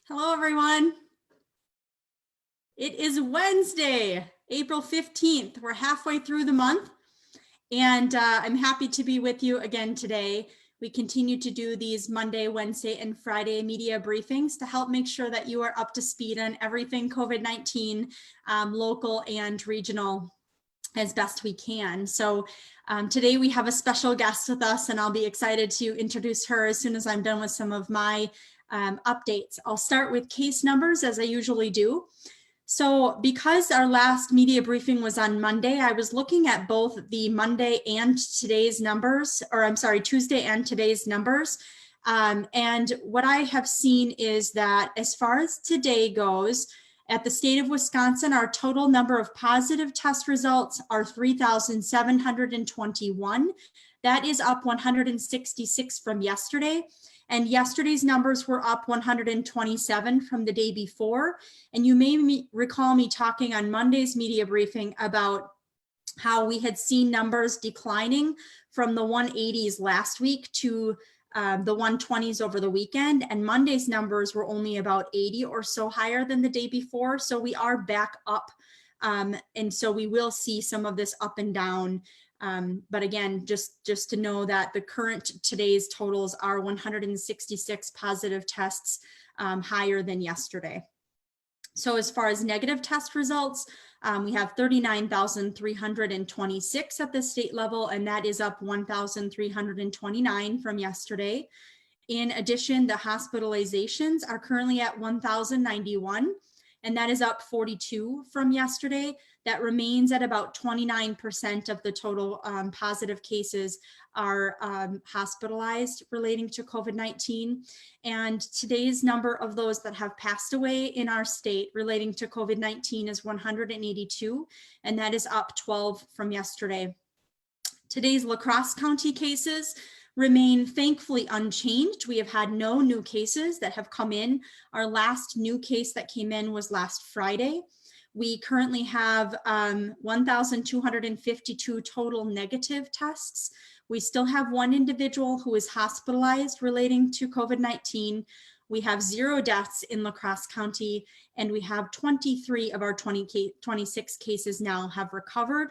Hello, everyone. It is Wednesday, April 15th. We're halfway through the month, and I'm happy to be with you again today. We continue to do these Monday, Wednesday, and Friday media briefings to help make sure that you are up to speed on everything COVID-19, local and regional, as best we can. So today we have a special guest with us, and I'll be excited to introduce her as soon as I'm done with some of my updates. I'll start with case numbers as I usually do. So because our last media briefing was on Monday, I was looking at both the Monday and today's numbers, or I'm sorry, Tuesday and today's numbers. And what I have seen is that as far as today goes, at the state of Wisconsin, our total number of positive test results are 3,721. That is up 166 from yesterday. And yesterday's numbers were up 127 from the day before. And you may recall me talking on Monday's media briefing about how we had seen numbers declining from the 180s last week to the 120s over the weekend, and Monday's numbers were only about 80 or so higher than the day before. So we are back up. And so we will see some of this up and down. But again, just to know that the current today's totals are 166 positive tests higher than yesterday. So as far as negative test results, we have 39,326 at the state level, and that is up 1,329 from yesterday. In addition, the hospitalizations are currently at 1,091, and that is up 42 from yesterday. That remains at about 29% of the total positive cases are hospitalized relating to COVID-19. And today's number of those that have passed away in our state relating to COVID-19 is 182, and that is up 12 from yesterday. Today's La Crosse County cases remain thankfully unchanged. We have had no new cases that have come in. Our last new case that came in was last Friday. We currently have 1,252 total negative tests. We still have one individual who is hospitalized relating to COVID-19. We have 0 deaths in La Crosse County, and we have 23 of our 26 cases now have recovered.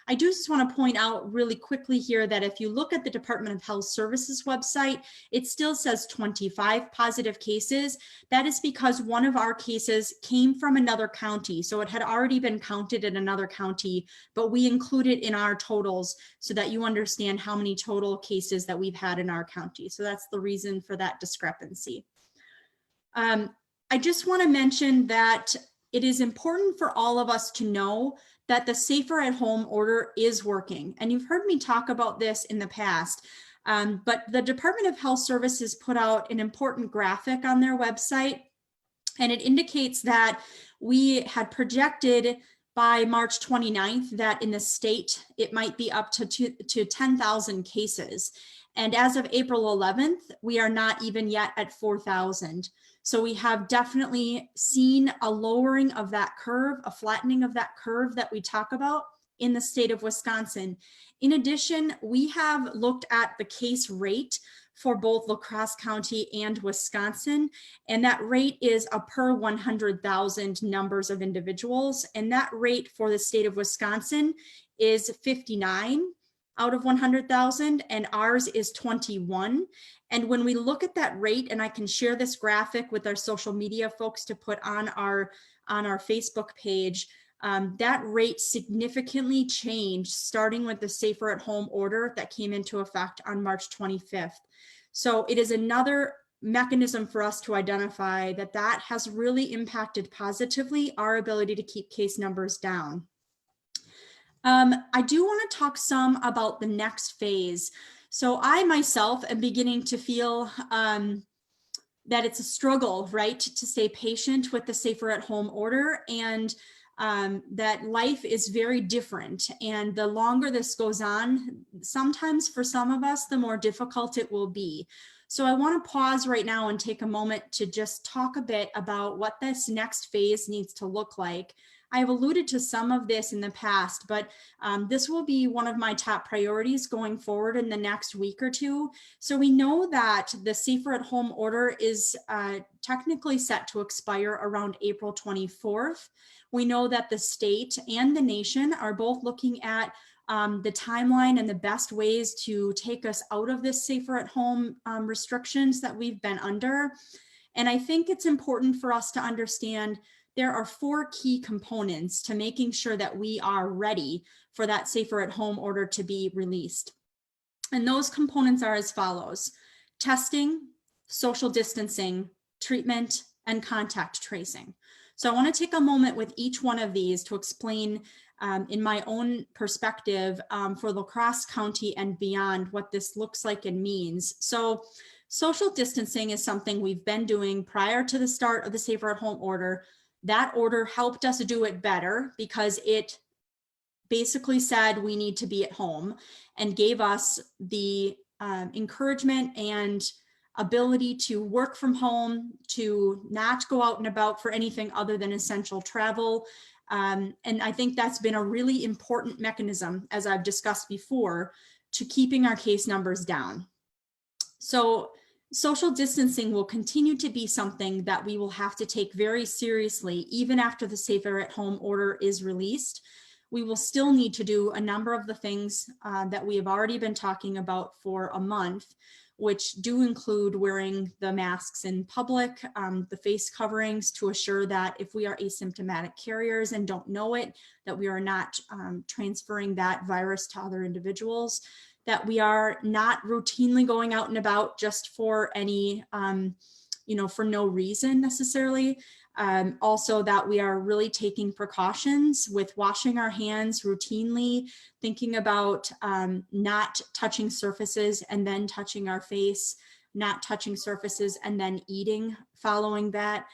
I do just want to point out really quickly here that if you look at the Department of Health Services website, it still says 25 positive cases. That is because one of our cases came from another county. So it had already been counted in another county, but we include it in our totals so that you understand how many total cases that we've had in our county. So that's the reason for that discrepancy. I just want to mention that it is important for all of us to know that the safer at home order is working. And you've heard me talk about this in the past, but the Department of Health Services put out an important graphic on their website, and it indicates that we had projected by March 29th that in the state, it might be up to 10,000 cases. And as of April 11th, we are not even yet at 4,000. So we have definitely seen a lowering of that curve, a flattening of that curve that we talk about in the state of Wisconsin. In addition, we have looked at the case rate for both La Crosse County and Wisconsin, and that rate is a per 100,000 numbers of individuals. And that rate for the state of Wisconsin is 59 out of 100,000, and ours is 21. And when we look at that rate, and I can share this graphic with our social media folks to put on our Facebook page, that rate significantly changed starting with the safer at home order that came into effect on March 25th. So it is another mechanism for us to identify that that has really impacted positively our ability to keep case numbers down. I do want to talk some about the next phase. So I myself am beginning to feel that it's a struggle, right, to stay patient with the safer at home order, and that life is very different. And the longer this goes on, sometimes for some of us, the more difficult it will be. So I want to pause right now and take a moment to just talk a bit about what this next phase needs to look like. I have alluded to some of this in the past, but this will be one of my top priorities going forward in the next week or two. So we know that the Safer at Home order is technically set to expire around April 24th. We know that the state and the nation are both looking at the timeline and the best ways to take us out of this Safer at Home restrictions that we've been under. And I think it's important for us to understand there are 4 key components to making sure that we are ready for that Safer at Home order to be released. And those components are as follows: testing, social distancing, treatment, and contact tracing. So I want to take a moment with each one of these to explain in my own perspective for La Crosse County and beyond what this looks like and means. So social distancing is something we've been doing prior to the start of the Safer at Home order. That order helped us do it better because it basically said we need to be at home and gave us the encouragement and ability to work from home, to not go out and about for anything other than essential travel. And I think that's been a really important mechanism, as I've discussed before, to keeping our case numbers down. So social distancing will continue to be something that we will have to take very seriously, even after the Safer at Home order is released. We will still need to do a number of the things that we have already been talking about for a month, which do include wearing the masks in public, the face coverings to assure that if we are asymptomatic carriers and don't know it, that we are not transferring that virus to other individuals, that we are not routinely going out and about just for any, for no reason necessarily. Also that we are really taking precautions with washing our hands routinely, thinking about not touching surfaces and then touching our face, not touching surfaces and then eating following that,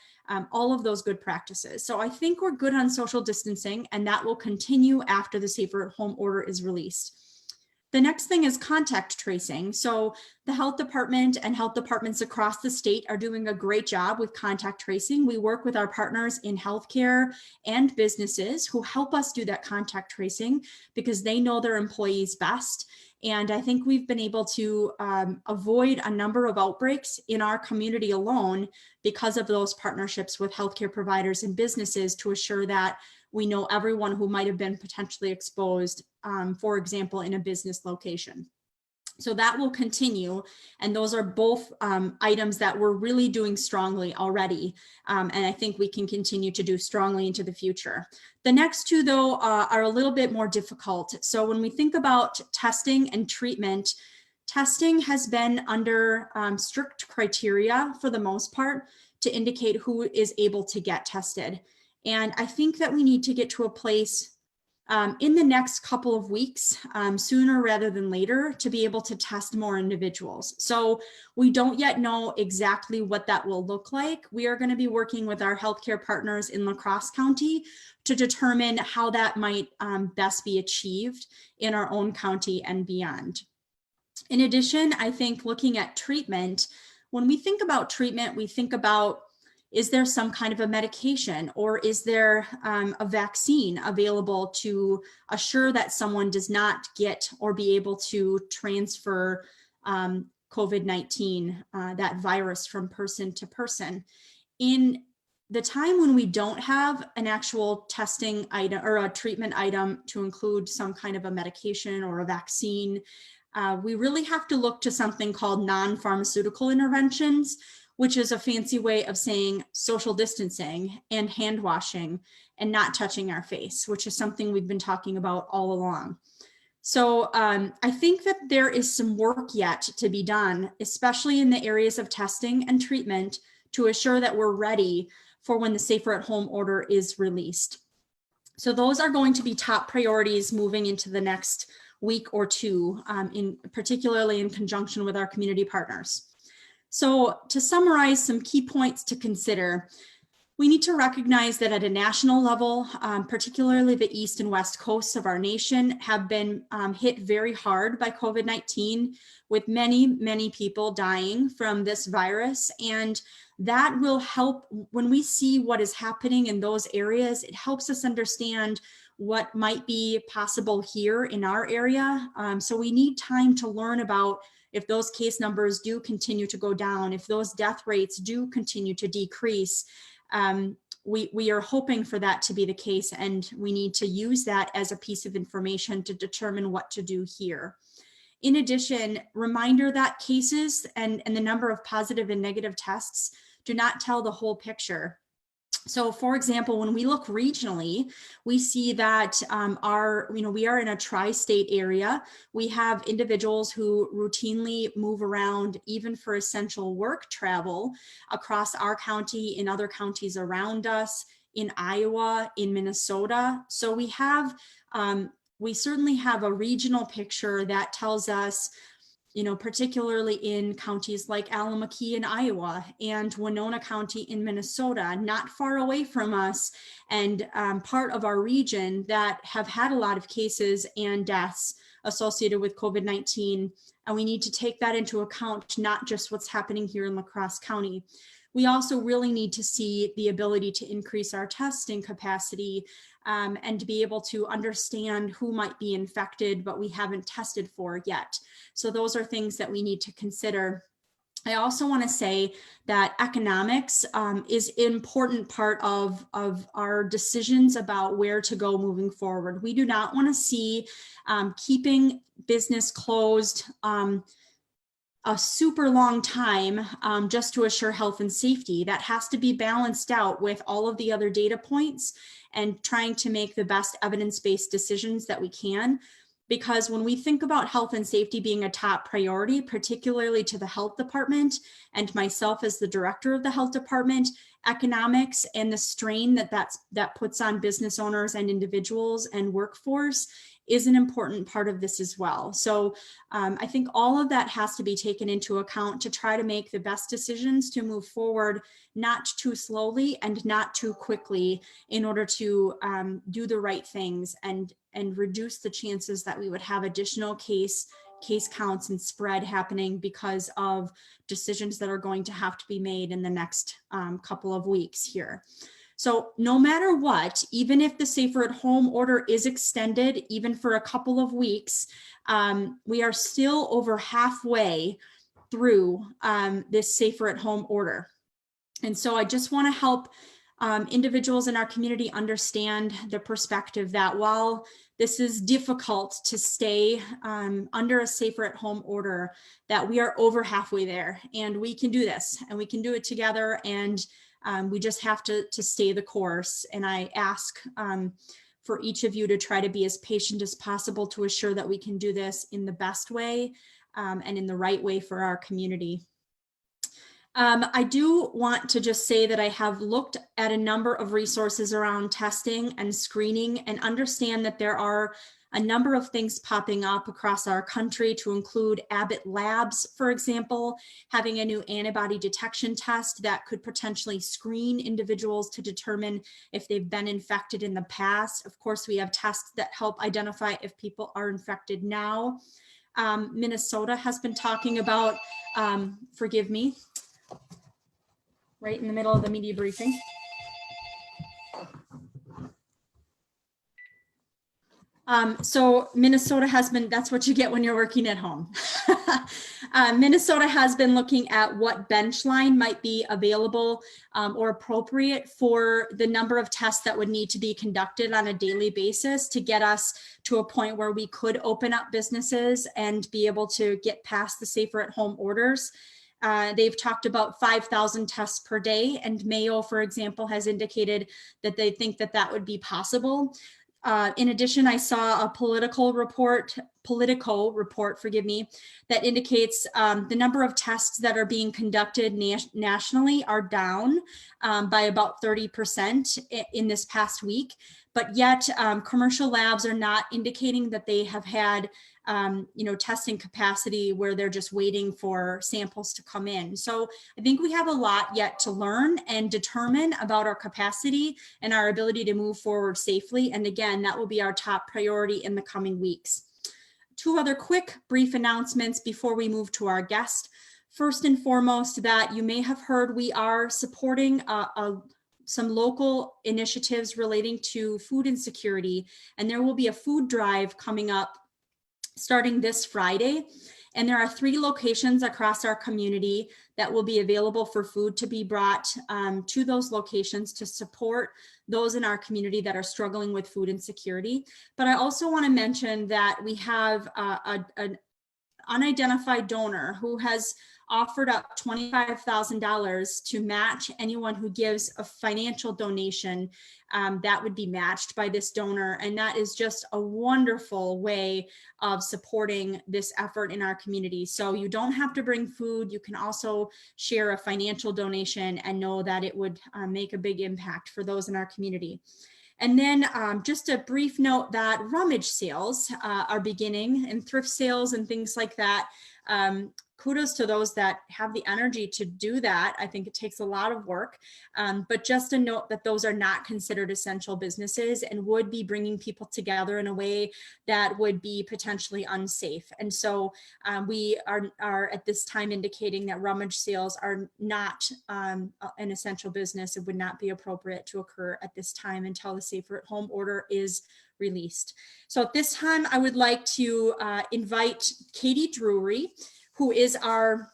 all of those good practices. So I think we're good on social distancing, and that will continue after the Safer at Home order is released. The next thing is contact tracing. So the health department and health departments across the state are doing a great job with contact tracing. We work with our partners in healthcare and businesses who help us do that contact tracing because they know their employees best. And I think we've been able to avoid a number of outbreaks in our community alone because of those partnerships with healthcare providers and businesses to assure that we know everyone who might have been potentially exposed, for example, in a business location. So that will continue. And those are both items that we're really doing strongly already. And I think we can continue to do strongly into the future. The next 2, though, are a little bit more difficult. So when we think about testing and treatment, testing has been under strict criteria for the most part to indicate who is able to get tested. And I think that we need to get to a place in the next couple of weeks, sooner rather than later, to be able to test more individuals. So we don't yet know exactly what that will look like. We are going to be working with our healthcare partners in La Crosse County to determine how that might best be achieved in our own county and beyond. In addition, I think looking at treatment, when we think about treatment, we think about, is there some kind of a medication, or is there a vaccine available to assure that someone does not get or be able to transfer COVID-19, that virus, from person to person? In the time when we don't have an actual testing item or a treatment item to include some kind of a medication or a vaccine, we really have to look to something called non-pharmaceutical interventions, which is a fancy way of saying social distancing and hand washing and not touching our face, which is something we've been talking about all along. So I think that there is some work yet to be done, especially in the areas of testing and treatment, to assure that we're ready for when the Safer at Home order is released. So those are going to be top priorities moving into the next week or 2, particularly in conjunction with our community partners. So to summarize some key points to consider, We need to recognize that at a national level, particularly the east and west coasts of our nation have been hit very hard by COVID-19, with many, many people dying from this virus. And that will help when we see what is happening in those areas. It helps us understand what might be possible here in our area. So we need time to learn about if those case numbers do continue to go down, if those death rates do continue to decrease. We are hoping for that to be the case, and we need to use that as a piece of information to determine what to do here. In addition, reminder that cases and the number of positive and negative tests do not tell the whole picture. So for example, when we look regionally, we see that we are in a tri-state area. We have individuals who routinely move around even for essential work travel across our county, in other counties around us, in Iowa, in Minnesota. So we certainly have a regional picture that tells us, particularly in counties like Allamakee in Iowa and Winona County in Minnesota, not far away from us, and part of our region that have had a lot of cases and deaths associated with COVID-19. And we need to take that into account, not just what's happening here in La Crosse County. We also really need to see the ability to increase our testing capacity and to be able to understand who might be infected, but we haven't tested for yet. So those are things that we need to consider. I also want to say that economics is an important part of our decisions about where to go moving forward. We do not want to see keeping business closed a super long time just to assure health and safety. That has to be balanced out with all of the other data points and trying to make the best evidence-based decisions that we can. Because when we think about health and safety being a top priority, particularly to the health department and myself as the director of the health department, economics and the strain that puts on business owners and individuals and workforce is an important part of this as well. So I think all of that has to be taken into account to try to make the best decisions to move forward, not too slowly and not too quickly, in order to do the right things and reduce the chances that we would have additional case counts and spread happening because of decisions that are going to have to be made in the next couple of weeks here. So no matter what, even if the safer at home order is extended, even for a couple of weeks, we are still over halfway through this safer at home order. And so I just want to help individuals in our community understand the perspective that while this is difficult to stay under a safer at home order, that we are over halfway there, and we can do this, and we can do it together, and we just have to stay the course. And I ask for each of you to try to be as patient as possible to assure that we can do this in the best way and in the right way for our community. I do want to just say that I have looked at a number of resources around testing and screening, and understand that there are a number of things popping up across our country, to include Abbott Labs, for example, having a new antibody detection test that could potentially screen individuals to determine if they've been infected in the past. Of course, we have tests that help identify if people are infected now. Minnesota has been talking about, forgive me, right in the middle of the media briefing. So Minnesota has been, that's what you get when you're working at home. Minnesota has been looking at what benchline might be available or appropriate for the number of tests that would need to be conducted on a daily basis to get us to a point where we could open up businesses and be able to get past the safer at home orders. They've talked about 5,000 tests per day, and Mayo, for example, has indicated that they think that that would be possible. In addition, I saw a Politico report, forgive me, that indicates the number of tests that are being conducted nationally are down by about 30% in this past week. but yet commercial labs are not indicating that they have had testing capacity where they're just waiting for samples to come in. So I think we have a lot yet to learn and determine about our capacity and our ability to move forward safely. And again, that will be our top priority in the coming weeks. Two other quick brief announcements before we move to our guest. First and foremost, that you may have heard, we are supporting some local initiatives relating to food insecurity, and there will be a food drive coming up starting this Friday. And there are 3 locations across our community that will be available for food to be brought to those locations to support those in our community that are struggling with food insecurity. But I also want to mention that we have an unidentified donor who has offered up $25,000 to match anyone who gives a financial donation that would be matched by this donor. And that is just a wonderful way of supporting this effort in our community. So you don't have to bring food. You can also share a financial donation and know that it would make a big impact for those in our community. And then just a brief note that rummage sales are beginning, and thrift sales and things like that. Kudos to those that have the energy to do that. I think it takes a lot of work, but just a note that those are not considered essential businesses and would be bringing people together in a way that would be potentially unsafe. And so we are at this time indicating that rummage sales are not an essential business. It would not be appropriate to occur at this time until the Safer at Home order is released. So at this time, I would like to invite Katie Drury, who is our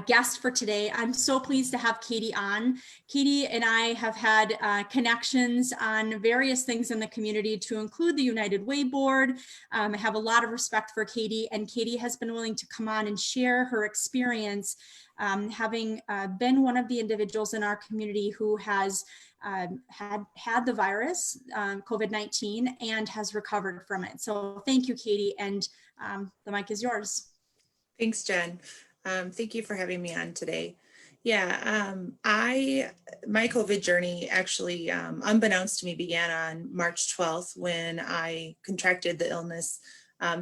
guest for today. I'm so pleased to have Katie on. Katie and I have had connections on various things in the community, to include the United Way Board. I have a lot of respect for Katie, and Katie has been willing to come on and share her experience, having been one of the individuals in our community who has had the virus, COVID-19, and has recovered from it. So thank you, Katie, and the mic is yours. Thanks, Jen. Thank you for having me on today. Yeah, my COVID journey actually, unbeknownst to me, began on March 12th when I contracted the illness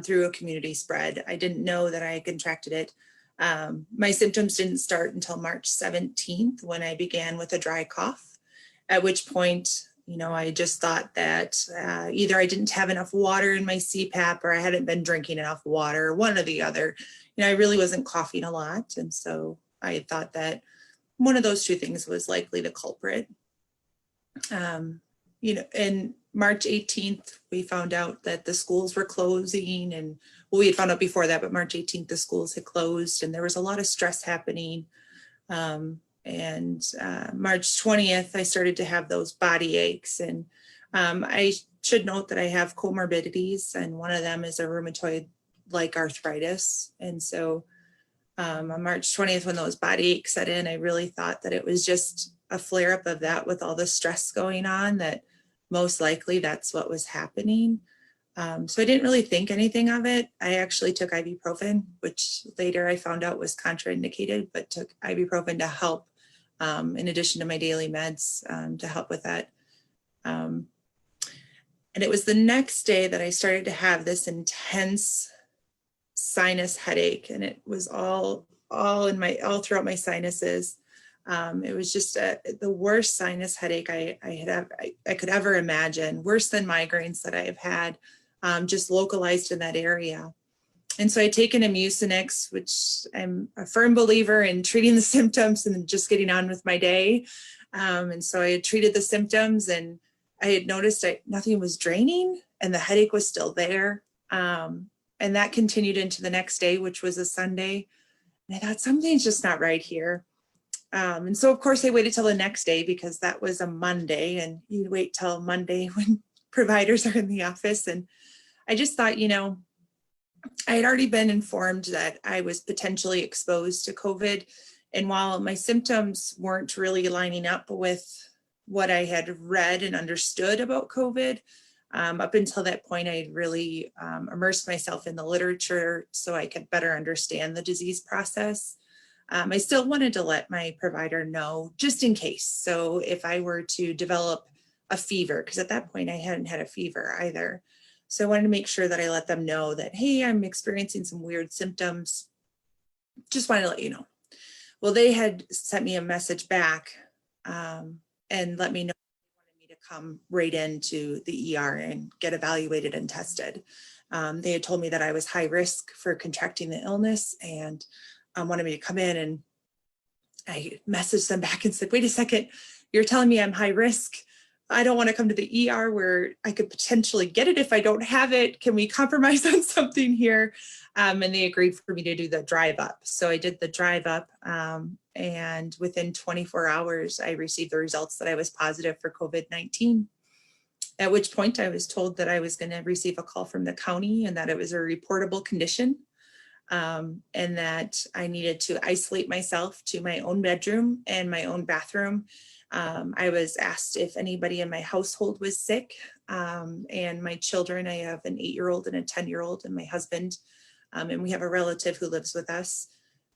through a community spread. I didn't know that I had contracted it. My symptoms didn't start until March 17th when I began with a dry cough, at which point, I just thought that either I didn't have enough water in my CPAP or I hadn't been drinking enough water, one or the other. I really wasn't coughing a lot. And so I thought that one of those two things was likely the culprit. And March 18th, we found out that the schools were closing, and we had found out before that, but March 18th, the schools had closed and there was a lot of stress happening. And March 20th, I started to have those body aches, and I should note that I have comorbidities, and one of them is a rheumatoid like arthritis. And so on March 20th, when those body aches set in, I really thought that it was just a flare up of that with all the stress going on, that most likely that's what was happening. So I didn't really think anything of it. I actually took ibuprofen, which later I found out was contraindicated, but took ibuprofen to help in addition to my daily meds to help with that. And it was the next day that I started to have this intense sinus headache, and it was all throughout my sinuses. It was just the worst sinus headache I could ever imagine, worse than migraines that I have had, just localized in that area. And so I taken a Mucinex, which I'm a firm believer in treating the symptoms and just getting on with my day. And so I had treated the symptoms, and I had noticed nothing was draining and the headache was still there. And that continued into the next day, which was a Sunday. And I thought, something's just not right here. And so, of course, I waited till the next day because that was a Monday, and you wait till Monday when providers are in the office. And I just thought, I had already been informed that I was potentially exposed to COVID. And while my symptoms weren't really lining up with what I had read and understood about COVID, up until that point, I had really immersed myself in the literature so I could better understand the disease process. I still wanted to let my provider know just in case. So if I were to develop a fever, because at that point I hadn't had a fever either. So I wanted to make sure that I let them know that, hey, I'm experiencing some weird symptoms. Just wanted to let you know. Well, they had sent me a message back and let me know they wanted me to come right into the ER and get evaluated and tested. They had told me that I was high risk for contracting the illness and wanted me to come in, and I messaged them back and said, wait a second, you're telling me I'm high risk. I don't want to come to the ER where I could potentially get it if I don't have it. Can we compromise on something here? And they agreed for me to do the drive up. So I did the drive up, and within 24 hours, I received the results that I was positive for COVID-19. At which point I was told that I was going to receive a call from the county and that it was a reportable condition, and that I needed to isolate myself to my own bedroom and my own bathroom. I was asked if anybody in my household was sick, and my children, I have an 8-year-old and a 10-year-old and my husband, and we have a relative who lives with us.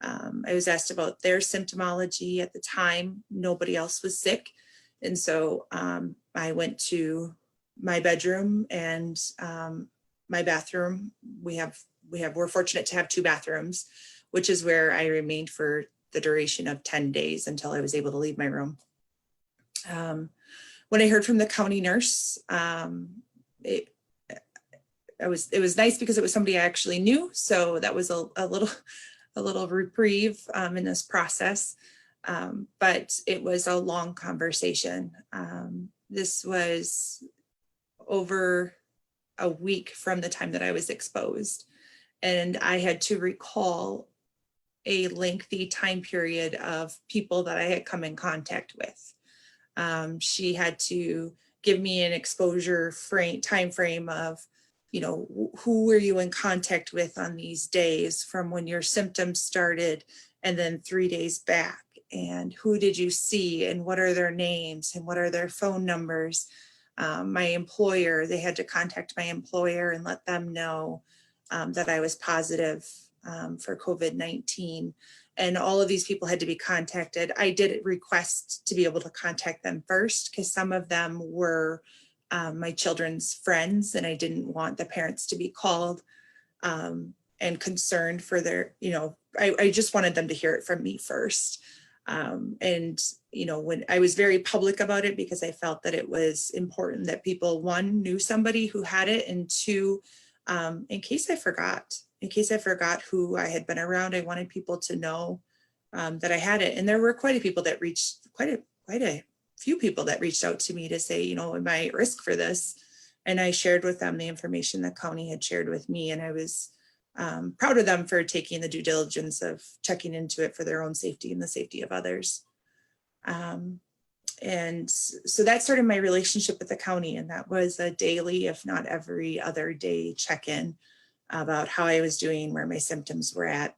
I was asked about their symptomology at the time. Nobody else was sick. And so I went to my bedroom and my bathroom. We're fortunate to have 2 bathrooms, which is where I remained for the duration of 10 days until I was able to leave my room. When I heard from the county nurse, it was nice because it was somebody I actually knew. So that was a little reprieve in this process. But it was a long conversation. This was over a week from the time that I was exposed, and I had to recall a lengthy time period of people that I had come in contact with. She had to give me an exposure time frame of, who were you in contact with on these days from when your symptoms started, and then 3 days back, and who did you see, and what are their names, and what are their phone numbers. My employer, they had to contact my employer and let them know that I was positive for COVID-19. And all of these people had to be contacted. I did request to be able to contact them first because some of them were my children's friends, and I didn't want the parents to be called and concerned for their, I just wanted them to hear it from me first. And, when I was very public about it, because I felt that it was important that people, 1, knew somebody who had it, and 2, in case I forgot who I had been around, I wanted people to know that I had it. And there were quite a few people that reached out to me to say, am I at risk for this? And I shared with them the information the county had shared with me. And I was proud of them for taking the due diligence of checking into it for their own safety and the safety of others. And so that started my relationship with the county. And that was a daily, if not every other day, check-in about how I was doing, where my symptoms were at.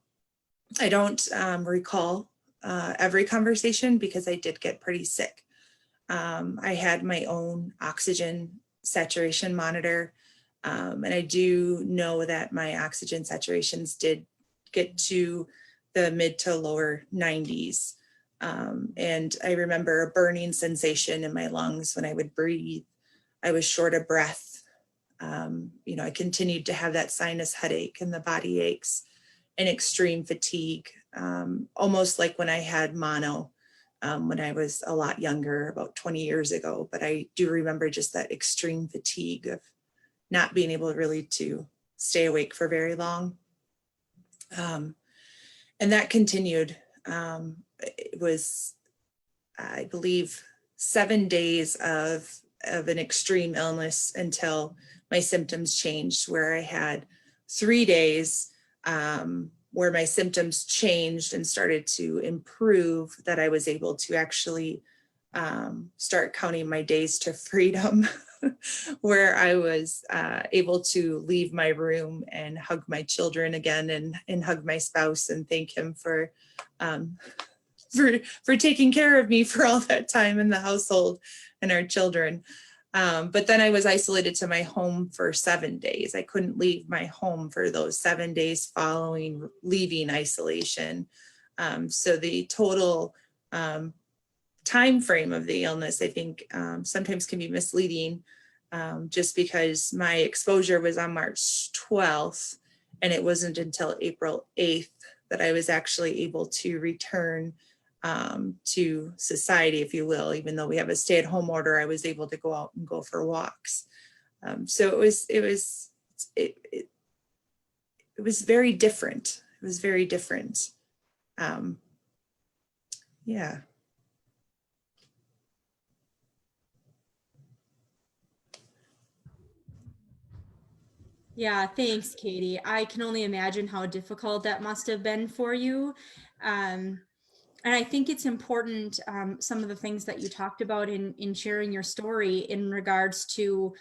I don't recall every conversation because I did get pretty sick. I had my own oxygen saturation monitor. And I do know that my oxygen saturations did get to the mid to lower 90s. And I remember a burning sensation in my lungs when I would breathe. I was short of breath. I continued to have that sinus headache and the body aches and extreme fatigue, almost like when I had mono when I was a lot younger, about 20 years ago. But I do remember just that extreme fatigue of not being able really to stay awake for very long. And that continued. It was, I believe, 7 days of an extreme illness until my symptoms changed, where I had 3 days where my symptoms changed and started to improve, that I was able to actually start counting my days to freedom, where I was able to leave my room and hug my children again and hug my spouse and thank him for taking care of me for all that time in the household and our children. But then I was isolated to my home for 7 days. I couldn't leave my home for those 7 days following leaving isolation. So the total time frame of the illness, I think sometimes can be misleading, just because my exposure was on March 12th, and it wasn't until April 8th that I was actually able to return to society, if you will. Even though we have a stay-at-home order, I was able to go out and go for walks. So it was very different. It was very different. Yeah. Yeah, thanks, Katie. I can only imagine how difficult that must have been for you. And I think it's important, some of the things that you talked about in sharing your story in regards to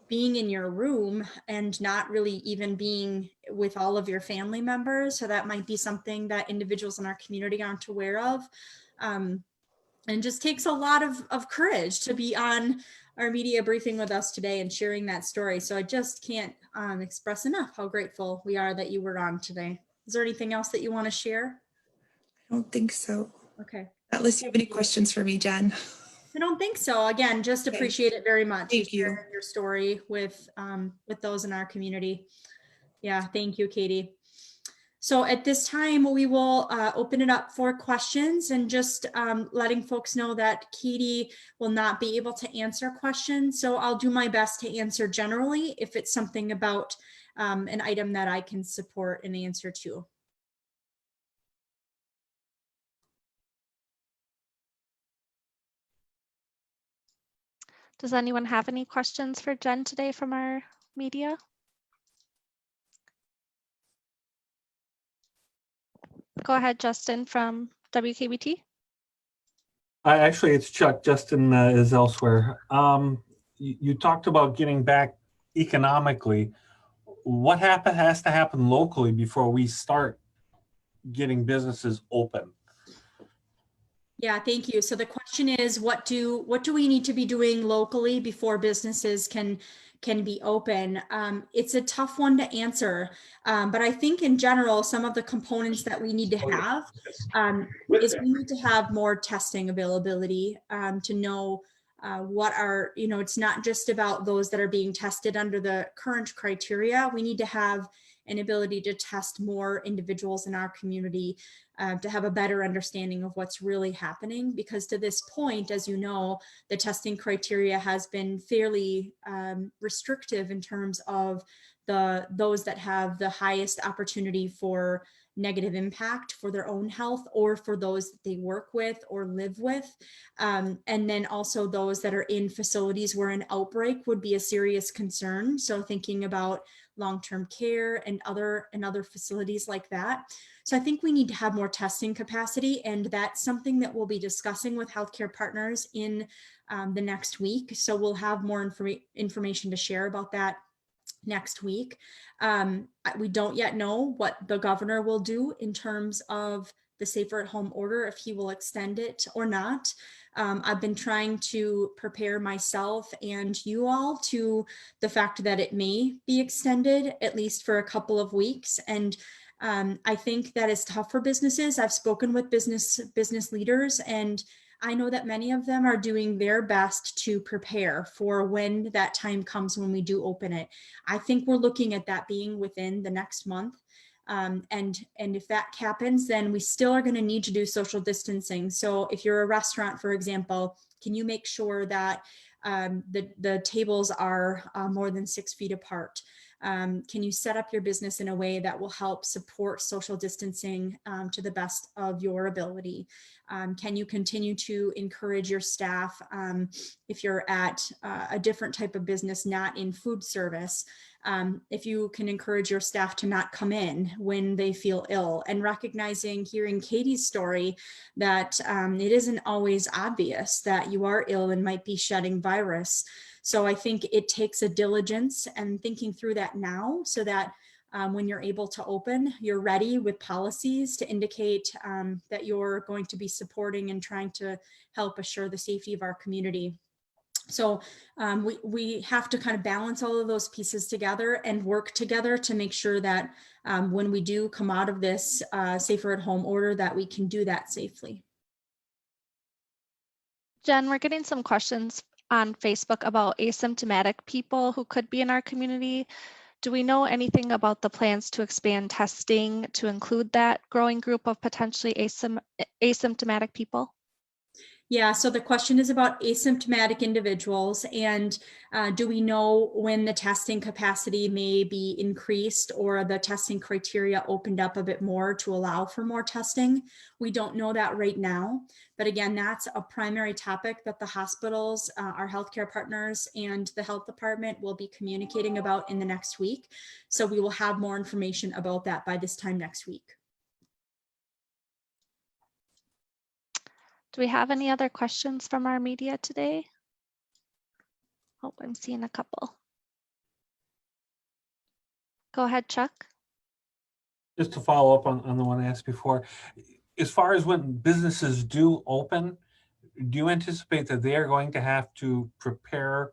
being in your room and not really even being with all of your family members. So that might be something that individuals in our community aren't aware of. And just takes a lot of courage to be on our media briefing with us today and sharing that story. So I just can't express enough how grateful we are that you were on today. Is there anything else that you want to share? I don't think so. Okay. Unless you have any questions for me, Jen. I don't think so. Again, just Okay. appreciate it very much. Thank you. Sharing your story with those in our community. Yeah, thank you, Katie. So at this time, we will open it up for questions, and just letting folks know that Katie will not be able to answer questions. So I'll do my best to answer generally if it's something about an item that I can support an answer to. Does anyone have any questions for Jen today from our media? Go ahead, Justin from WKBT. Actually, it's Chuck. Justin is elsewhere. You talked about getting back economically. What has to happen locally before we start getting businesses open? Yeah, thank you. So the question is, what do we need to be doing locally before businesses can be open? It's a tough one to answer, but I think in general, some of the components that we need to have is we need to have more testing availability to know what are, it's not just about those that are being tested under the current criteria. We need to have an ability to test more individuals in our community to have a better understanding of what's really happening. Because to this point, as you know, the testing criteria has been fairly restrictive in terms of those that have the highest opportunity for negative impact for their own health or for those that they work with or live with. And then also those that are in facilities where an outbreak would be a serious concern. So thinking about long-term care and other facilities like that. So I think we need to have more testing capacity, and that's something that we'll be discussing with healthcare partners in the next week. So we'll have more information to share about that next week. We don't yet know what the governor will do in terms of the safer at home order, if he will extend it or not. I've been trying to prepare myself and you all to the fact that it may be extended at least for a couple of weeks. And I think that is tough for businesses. I've spoken with business leaders, and I know that many of them are doing their best to prepare for when that time comes when we do open it. I think we're looking at that being within the next month. And if that happens, then we still are going to need to do social distancing. So if you're a restaurant, for example, can you make sure that the tables are more than 6 feet apart? Can you set up your business in a way that will help support social distancing to the best of your ability? Can you continue to encourage your staff if you're at a different type of business, not in food service? If you can encourage your staff to not come in when they feel ill, and recognizing, hearing Katie's story, that it isn't always obvious that you are ill and might be shedding virus. So I think it takes a diligence and thinking through that now, so that when you're able to open, you're ready with policies to indicate that you're going to be supporting and trying to help assure the safety of our community. So we have to kind of balance all of those pieces together and work together to make sure that when we do come out of this safer at home order, that we can do that safely. Jen, we're getting some questions on Facebook about asymptomatic people who could be in our community. Do we know anything about the plans to expand testing to include that growing group of potentially asymptomatic people? Yeah, so the question is about asymptomatic individuals, and do we know when the testing capacity may be increased or the testing criteria opened up a bit more to allow for more testing? We don't know that right now, but again, that's a primary topic that the hospitals, our healthcare partners, and the health department will be communicating about in the next week. So we will have more information about that by this time next week. Do we have any other questions from our media today? Oh, I'm seeing a couple. Go ahead, Chuck. Just to follow up on the one I asked before, as far as when businesses do open, do you anticipate that they are going to have to prepare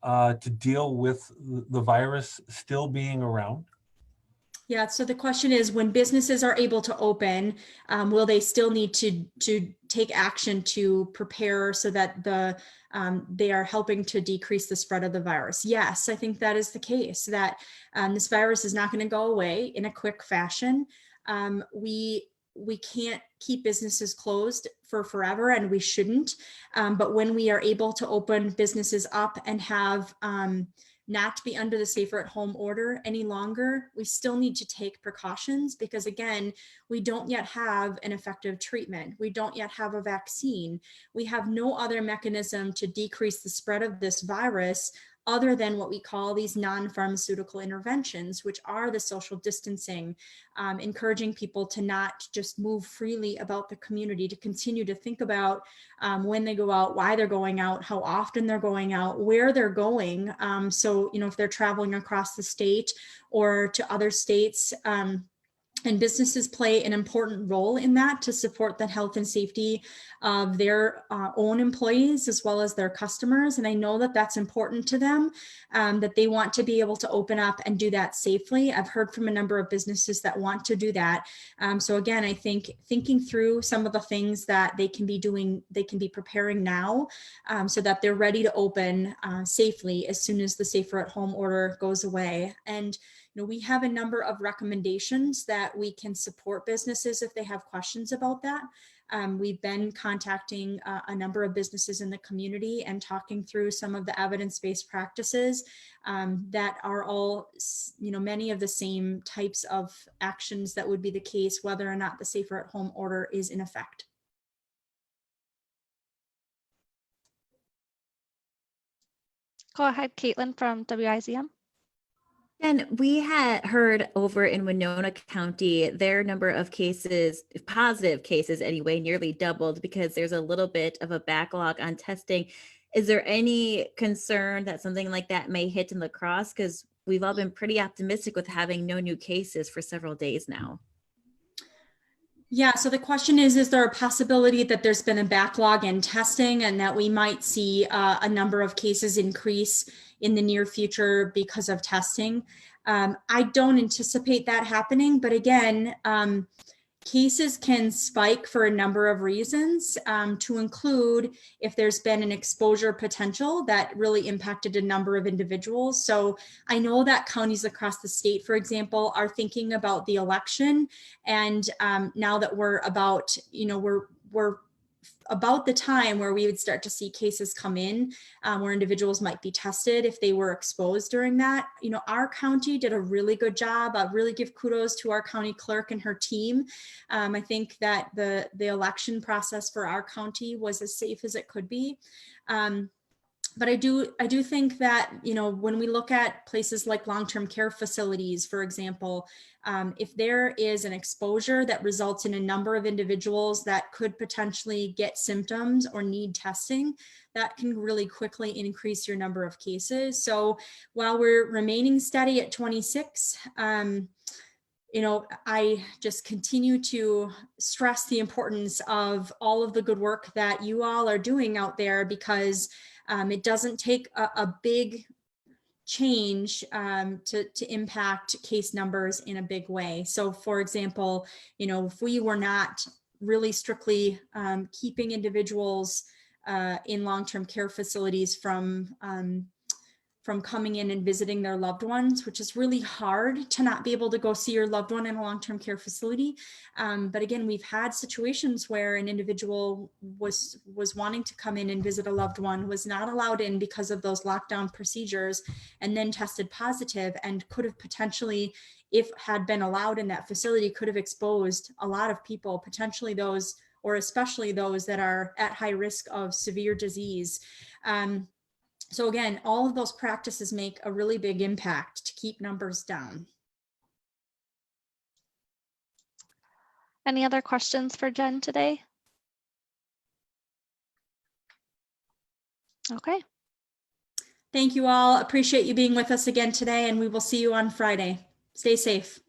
to deal with the virus still being around? Yeah, so the question is, when businesses are able to open, will they still need to take action to prepare so that they are helping to decrease the spread of the virus? Yes, I think that is the case, that this virus is not going to go away in a quick fashion. We can't keep businesses closed for forever, and we shouldn't. But when we are able to open businesses up and have not be under the safer at home order any longer, we still need to take precautions because, again, we don't yet have an effective treatment. We don't yet have a vaccine. We have no other mechanism to decrease the spread of this virus other than what we call these non-pharmaceutical interventions, which are the social distancing, encouraging people to not just move freely about the community, to continue to think about when they go out, why they're going out, how often they're going out, where they're going. So, if they're traveling across the state or to other states, and businesses play an important role in that to support the health and safety of their own employees as well as their customers. And I know that that's important to them, that they want to be able to open up and do that safely. I've heard from a number of businesses that want to do that. So again, I think thinking through some of the things that they can be doing, they can be preparing now so that they're ready to open safely as soon as the safer at home order goes away. And we have a number of recommendations that we can support businesses if they have questions about that. We've been contacting a number of businesses in the community and talking through some of the evidence-based practices that are all, many of the same types of actions that would be the case whether or not the safer at home order is in effect. Go ahead, Caitlin from WIZM. And we had heard over in Winona County, their number of cases, positive cases anyway, nearly doubled because there's a little bit of a backlog on testing. Is there any concern that something like that may hit in La Crosse? Because we've all been pretty optimistic with having no new cases for several days now. Yeah, so the question is there a possibility that there's been a backlog in testing and that we might see a number of cases increase in the near future because of testing? I don't anticipate that happening, but again, cases can spike for a number of reasons, to include if there's been an exposure potential that really impacted a number of individuals. So I know that counties across the state, for example, are thinking about the election. And now that we're about, we're about the time where we would start to see cases come in where individuals might be tested if they were exposed during that. Our county did a really good job. I really give kudos to our county clerk and her team. I think that the election process for our county was as safe as it could be. But I do think that, when we look at places like long-term care facilities, for example, if there is an exposure that results in a number of individuals that could potentially get symptoms or need testing, that can really quickly increase your number of cases. So while we're remaining steady at 26, I just continue to stress the importance of all of the good work that you all are doing out there, because it doesn't take a big change to impact case numbers in a big way. So for example, if we were not really strictly keeping individuals in long-term care facilities from coming in and visiting their loved ones, which is really hard to not be able to go see your loved one in a long-term care facility. But again, we've had situations where an individual was wanting to come in and visit a loved one, was not allowed in because of those lockdown procedures, and then tested positive, and could have potentially, if had been allowed in that facility, could have exposed a lot of people, potentially those, or especially those that are at high risk of severe disease. So again, all of those practices make a really big impact to keep numbers down. Any other questions for Jen today? Okay. Thank you all. Appreciate you being with us again today, and we will see you on Friday. Stay safe.